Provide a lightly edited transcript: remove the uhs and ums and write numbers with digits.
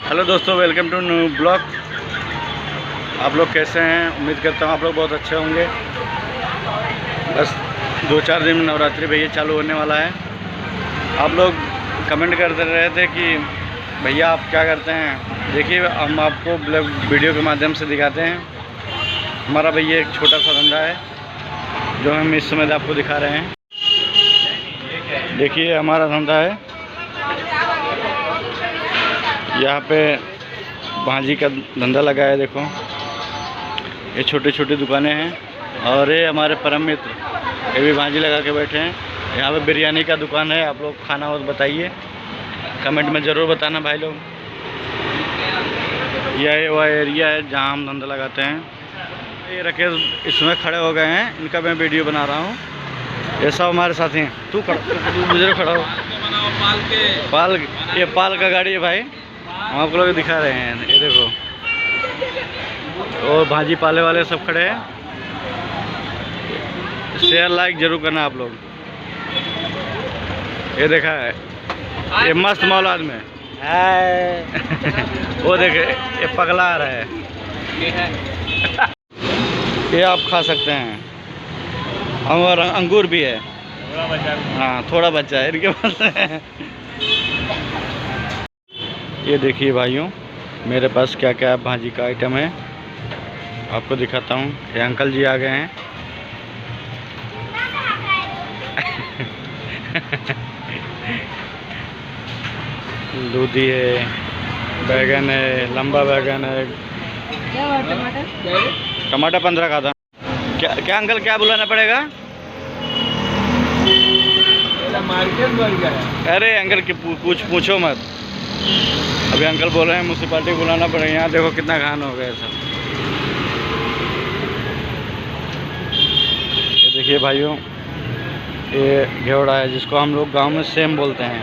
Hello दोस्तों, welcome to new blog. आप लोग कैसे हैं? उम्मीद करता हूँ आप लोग बहुत अच्छे होंगे। बस 2-4 दिन में नवरात्रि भैया चालू होने वाला है। आप लोग कमेंट करते रहे थे कि भैया आप क्या करते हैं। देखिए, हम आपको वीडियो के माध्यम से दिखाते हैं। हमारा भैया एक छोटा सा धंधा है जो हम इस समय आपको दिखा रहे हैं। देखिए, हमारा धंधा है, यहाँ पे भांजी का धंधा लगा है। देखो, ये छोटी छोटी दुकानें हैं और ये हमारे परम मित्र ये भी भांजी लगा के बैठे हैं। यहाँ पे बिरयानी का दुकान है। आप लोग खाना और बताइए, कमेंट में ज़रूर बताना भाई लोग। यह वह एरिया है जहाँ हम धंधा लगाते हैं। ये राकेश इसमें खड़े हो गए हैं, इनका मैं वीडियो बना रहा हूँ। ये सब हमारे साथी हैं। तू गुजरे खड़ा हो। ये पाल का गाड़ी है भाई, हम आप लोग दिखा रहे हैं। ये देखो, और भाजी पाले वाले सब खड़े हैं। शेयर लाइक जरूर करना आप लोग। ये देखा है, ये मस्त मौलाद में वो देखे, ये पगला आ रहा है। ये आप खा सकते हैं। और अंगूर भी है। हाँ, थोड़ा बच्चा है इनके पास। ये देखिए भाइयों, मेरे पास क्या क्या भाजी का आइटम है आपको दिखाता हूँ। ये अंकल जी आ गए हैं। दूधी है, बैगन है, लंबा बैगन है। टमाटर 15 का था। क्या अंकल, क्या बुलाना पड़ेगा? अरे अंकल की पूछो मत। अभी अंकल बोल रहे हैं म्यूनसिपालिटी बुलाना पड़ेगा। यहाँ देखो कितना घान हो गया सब। ये देखिए भाइयों, ये घेवड़ा है जिसको हम लोग गांव में सेम बोलते हैं।